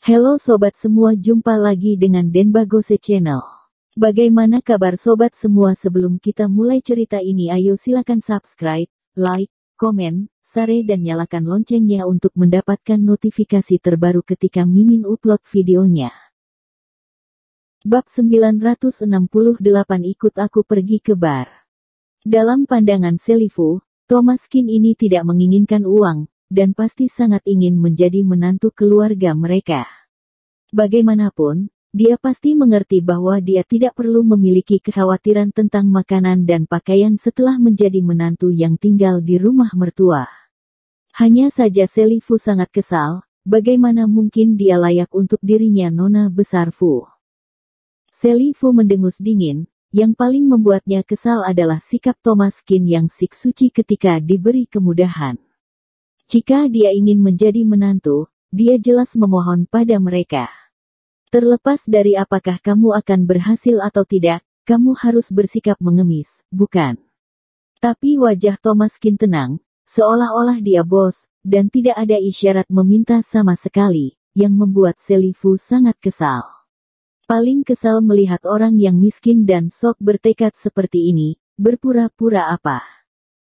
Halo sobat semua, jumpa lagi dengan Denbagose Channel. Bagaimana kabar sobat semua? Sebelum kita mulai cerita ini, ayo silakan subscribe, like, komen, share dan nyalakan loncengnya untuk mendapatkan notifikasi terbaru ketika Mimin upload videonya. Bab 968, ikut aku pergi ke bar. Dalam pandangan Selifu, Thomaskin ini tidak menginginkan uang, dan pasti sangat ingin menjadi menantu keluarga mereka. Bagaimanapun, dia pasti mengerti bahwa dia tidak perlu memiliki kekhawatiran tentang makanan dan pakaian setelah menjadi menantu yang tinggal di rumah mertua. Hanya saja Selifu sangat kesal, bagaimana mungkin dia layak untuk dirinya nona besar Fu. Selifu mendengus dingin, yang paling membuatnya kesal adalah sikap Thomaskin yang suci ketika diberi kemudahan. Jika dia ingin menjadi menantu, dia jelas memohon pada mereka. Terlepas dari apakah kamu akan berhasil atau tidak, kamu harus bersikap mengemis, bukan? Tapi wajah Thomaskin tenang, seolah-olah dia bos, dan tidak ada isyarat meminta sama sekali, yang membuat Selifu sangat kesal. Paling kesal melihat orang yang miskin dan sok bertekad seperti ini, berpura-pura apa?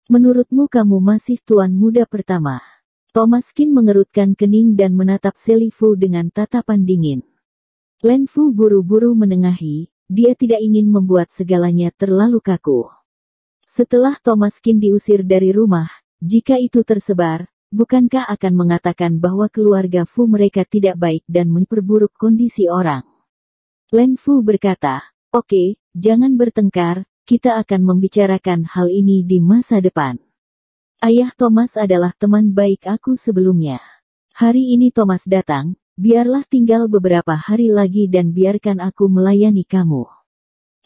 Menurutmu kamu masih tuan muda pertama? Thomaskin mengerutkan kening dan menatap Selifu dengan tatapan dingin. Len Fu buru-buru menengahi, dia tidak ingin membuat segalanya terlalu kaku. Setelah Thomaskin diusir dari rumah, jika itu tersebar, bukankah akan mengatakan bahwa keluarga Fu mereka tidak baik dan memperburuk kondisi orang? Len Fu berkata, "Oke, jangan bertengkar. Kita akan membicarakan hal ini di masa depan. Ayah Thomas adalah teman baik aku sebelumnya. Hari ini Thomas datang, biarlah tinggal beberapa hari lagi dan biarkan aku melayani kamu."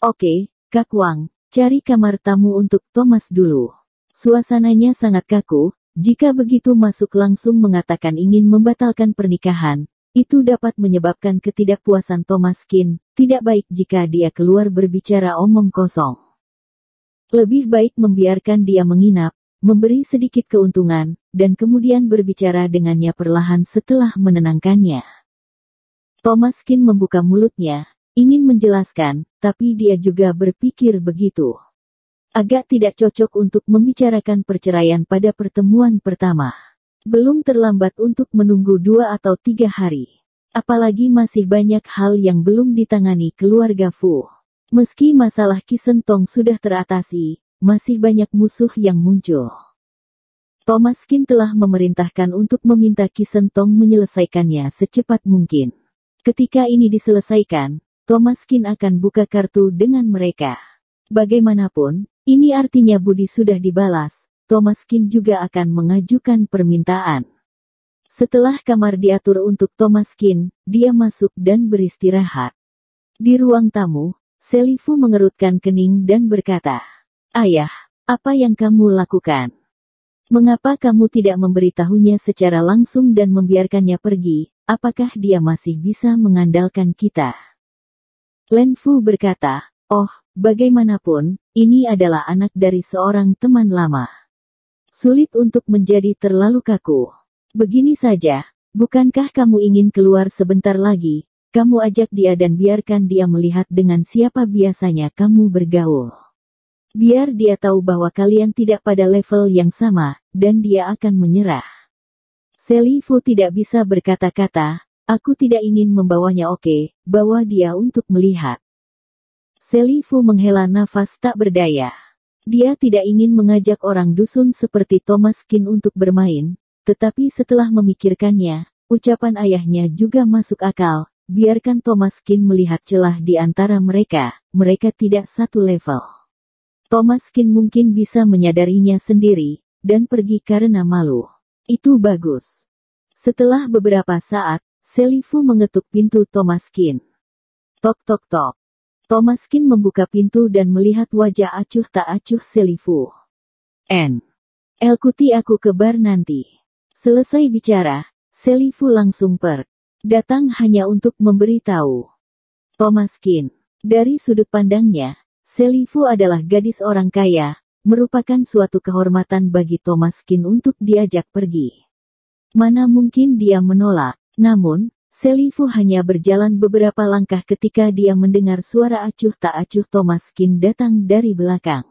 "Oke, Kak Wang, cari kamar tamu untuk Thomas dulu." Suasananya sangat kaku, jika begitu masuk langsung mengatakan ingin membatalkan pernikahan. Itu dapat menyebabkan ketidakpuasan Thomaskin, tidak baik jika dia keluar berbicara omong kosong. Lebih baik membiarkan dia menginap, memberi sedikit keuntungan, dan kemudian berbicara dengannya perlahan setelah menenangkannya. Thomaskin membuka mulutnya, ingin menjelaskan, tapi dia juga berpikir begitu. Agak tidak cocok untuk membicarakan perceraian pada pertemuan pertama. Belum terlambat untuk menunggu 2 atau 3 hari. Apalagi masih banyak hal yang belum ditangani keluarga Fu. Meski masalah Kisentong sudah teratasi, masih banyak musuh yang muncul. Thomaskin telah memerintahkan untuk meminta Kisentong menyelesaikannya secepat mungkin. Ketika ini diselesaikan, Thomaskin akan buka kartu dengan mereka. Bagaimanapun, ini artinya budi sudah dibalas, Thomaskin juga akan mengajukan permintaan. Setelah kamar diatur untuk Thomaskin, dia masuk dan beristirahat. Di ruang tamu, Selifu mengerutkan kening dan berkata, "Ayah, apa yang kamu lakukan? Mengapa kamu tidak memberitahunya secara langsung dan membiarkannya pergi? Apakah dia masih bisa mengandalkan kita?" Len Fu berkata, "Oh, bagaimanapun, ini adalah anak dari seorang teman lama. Sulit untuk menjadi terlalu kaku. Begini saja, bukankah kamu ingin keluar sebentar lagi? Kamu ajak dia dan biarkan dia melihat dengan siapa biasanya kamu bergaul. Biar dia tahu bahwa kalian tidak pada level yang sama, dan dia akan menyerah." Selifu tidak bisa berkata-kata, "Aku tidak ingin membawanya." "Oke, bawa dia untuk melihat." Selifu menghela nafas tak berdaya. Dia tidak ingin mengajak orang dusun seperti Thomaskin untuk bermain, tetapi setelah memikirkannya, ucapan ayahnya juga masuk akal. Biarkan Thomaskin melihat celah di antara mereka, mereka tidak satu level. Thomaskin mungkin bisa menyadarinya sendiri, dan pergi karena malu. Itu bagus. Setelah beberapa saat, Selifu mengetuk pintu Thomaskin. Tok tok tok. Thomaskin membuka pintu dan melihat wajah acuh tak acuh Selifu. "Elkuti aku ke bar nanti." Selesai bicara, Selifu langsung datang hanya untuk memberitahu Thomaskin. Dari sudut pandangnya, Selifu adalah gadis orang kaya, merupakan suatu kehormatan bagi Thomaskin untuk diajak pergi. Mana mungkin dia menolak. Namun, Selifu hanya berjalan beberapa langkah ketika dia mendengar suara acuh tak acuh Thomas Kin datang dari belakang.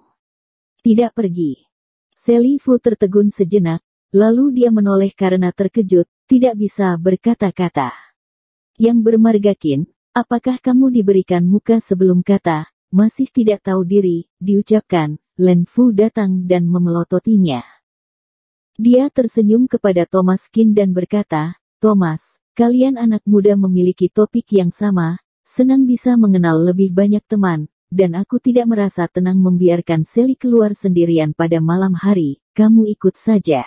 Tidak pergi. Selifu tertegun sejenak, lalu dia menoleh karena terkejut, tidak bisa berkata-kata. Yang bermarga Kin, apakah kamu diberikan muka sebelum kata, masih tidak tahu diri, diucapkan, Len Fu datang dan memelototinya. Dia tersenyum kepada Thomas Kin dan berkata, Thomas, kalian anak muda memiliki topik yang sama, senang bisa mengenal lebih banyak teman, dan aku tidak merasa tenang membiarkan Sally keluar sendirian pada malam hari, kamu ikut saja.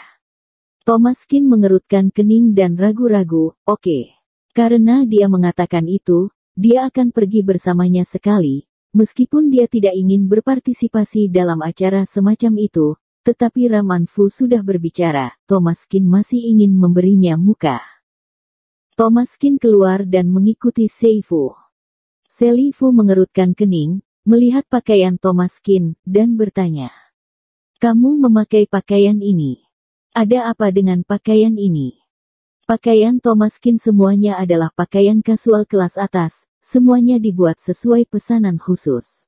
Thomas Kin mengerutkan kening dan ragu-ragu, oke. Karena dia mengatakan itu, dia akan pergi bersamanya sekali, meskipun dia tidak ingin berpartisipasi dalam acara semacam itu, tetapi Raman Fu sudah berbicara, Thomas Kin masih ingin memberinya muka. Thomas Kin keluar dan mengikuti Seifu. Selifu mengerutkan kening, melihat pakaian Thomas Kin, dan bertanya. Kamu memakai pakaian ini. Ada apa dengan pakaian ini? Pakaian Thomas Kin semuanya adalah pakaian kasual kelas atas, semuanya dibuat sesuai pesanan khusus.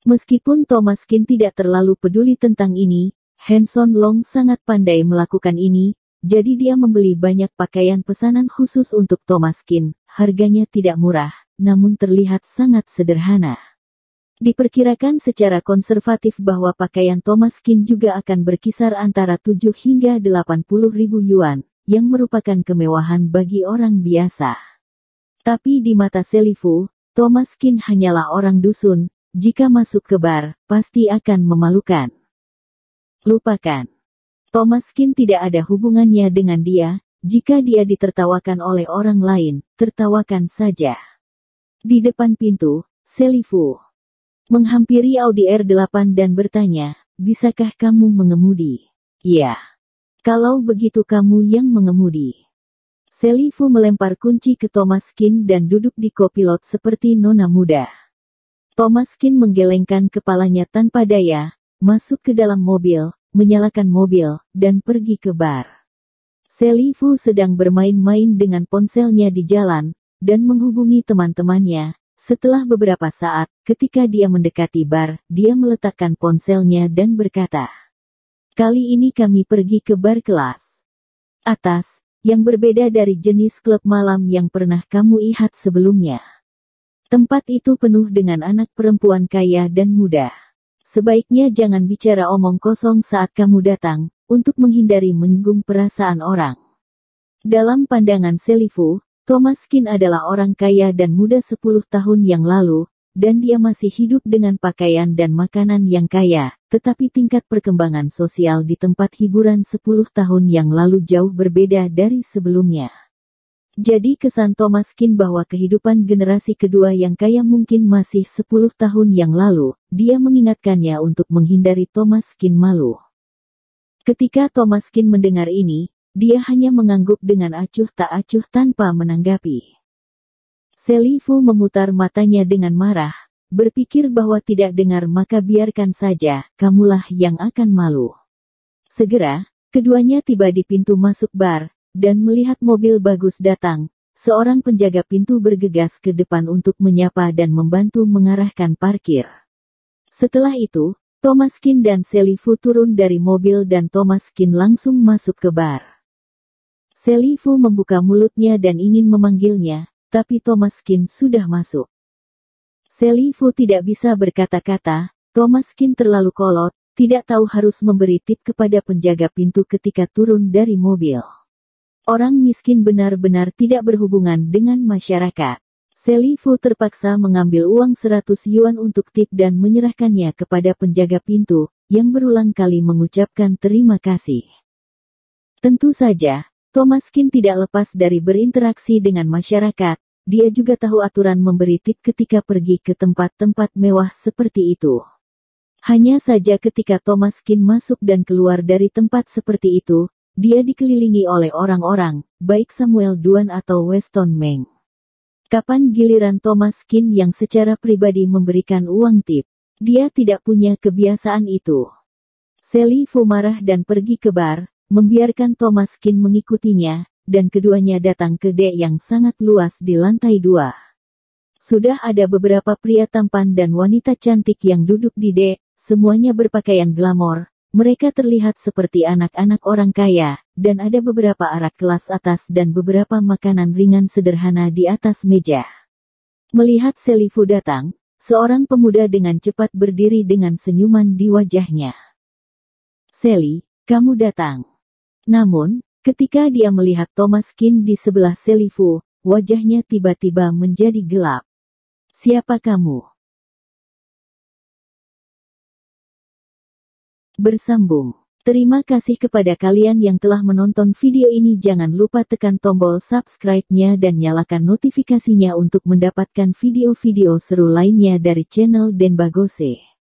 Meskipun Thomas Kin tidak terlalu peduli tentang ini, Hanson Long sangat pandai melakukan ini, jadi dia membeli banyak pakaian pesanan khusus untuk Thomas Kin, harganya tidak murah, namun terlihat sangat sederhana. Diperkirakan secara konservatif bahwa pakaian Thomas Kin juga akan berkisar antara 7 hingga 80 ribu yuan, yang merupakan kemewahan bagi orang biasa. Tapi di mata Selifu, Thomas Kin hanyalah orang dusun, jika masuk ke bar, pasti akan memalukan. Lupakan. Thomas Kin tidak ada hubungannya dengan dia, jika dia ditertawakan oleh orang lain, tertawakan saja. Di depan pintu, Selifu menghampiri Audi R8 dan bertanya, bisakah kamu mengemudi? Ya. Kalau begitu kamu yang mengemudi. Selifu melempar kunci ke Thomas Kin dan duduk di kopilot seperti nona muda. Thomas Kin menggelengkan kepalanya tanpa daya, masuk ke dalam mobil, menyalakan mobil, dan pergi ke bar. Selifu sedang bermain-main dengan ponselnya di jalan, dan menghubungi teman-temannya. Setelah beberapa saat, ketika dia mendekati bar, dia meletakkan ponselnya dan berkata, kali ini kami pergi ke bar kelas atas, yang berbeda dari jenis klub malam yang pernah kamu lihat sebelumnya. Tempat itu penuh dengan anak perempuan kaya dan muda. Sebaiknya jangan bicara omong kosong saat kamu datang, untuk menghindari menyinggung perasaan orang. Dalam pandangan Selifu, Thomas Kin adalah orang kaya dan muda 10 tahun yang lalu, dan dia masih hidup dengan pakaian dan makanan yang kaya, tetapi tingkat perkembangan sosial di tempat hiburan 10 tahun yang lalu jauh berbeda dari sebelumnya. Jadi kesan Thomas Kin bahwa kehidupan generasi kedua yang kaya mungkin masih 10 tahun yang lalu, dia mengingatkannya untuk menghindari Thomas Kin malu. Ketika Thomas Kin mendengar ini, dia hanya mengangguk dengan acuh tak acuh tanpa menanggapi. Selifu memutar matanya dengan marah, berpikir bahwa tidak dengar maka biarkan saja, kamulah yang akan malu. Segera, keduanya tiba di pintu masuk bar, dan melihat mobil bagus datang, seorang penjaga pintu bergegas ke depan untuk menyapa dan membantu mengarahkan parkir. Setelah itu, Thomas Kin dan Selifu turun dari mobil dan Thomas Kin langsung masuk ke bar. Selifu membuka mulutnya dan ingin memanggilnya, tapi Thomas Kin sudah masuk. Selifu tidak bisa berkata-kata, Thomas Kin terlalu kolot, tidak tahu harus memberi tip kepada penjaga pintu ketika turun dari mobil. Orang miskin benar-benar tidak berhubungan dengan masyarakat. Selifu terpaksa mengambil uang 100 yuan untuk tip dan menyerahkannya kepada penjaga pintu, yang berulang kali mengucapkan terima kasih. Tentu saja, Thomas Kin tidak lepas dari berinteraksi dengan masyarakat, dia juga tahu aturan memberi tip ketika pergi ke tempat-tempat mewah seperti itu. Hanya saja ketika Thomas Kin masuk dan keluar dari tempat seperti itu, dia dikelilingi oleh orang-orang, baik Samuel Duan atau Weston Meng. Kapan giliran Thomas Kin yang secara pribadi memberikan uang tip? Dia tidak punya kebiasaan itu. Selifu marah dan pergi ke bar, membiarkan Thomas Kin mengikutinya, dan keduanya datang ke dek yang sangat luas di lantai 2. Sudah ada beberapa pria tampan dan wanita cantik yang duduk di dek, semuanya berpakaian glamor. Mereka terlihat seperti anak-anak orang kaya, dan ada beberapa arak kelas atas dan beberapa makanan ringan sederhana di atas meja. Melihat Selifu datang, seorang pemuda dengan cepat berdiri dengan senyuman di wajahnya. "Seli, kamu datang." Namun, ketika dia melihat Thomas Kin di sebelah Selifu, wajahnya tiba-tiba menjadi gelap. "Siapa kamu?" Bersambung. Terima kasih kepada kalian yang telah menonton video ini. Jangan lupa tekan tombol subscribe-nya dan nyalakan notifikasinya untuk mendapatkan video-video seru lainnya dari channel Denbagose.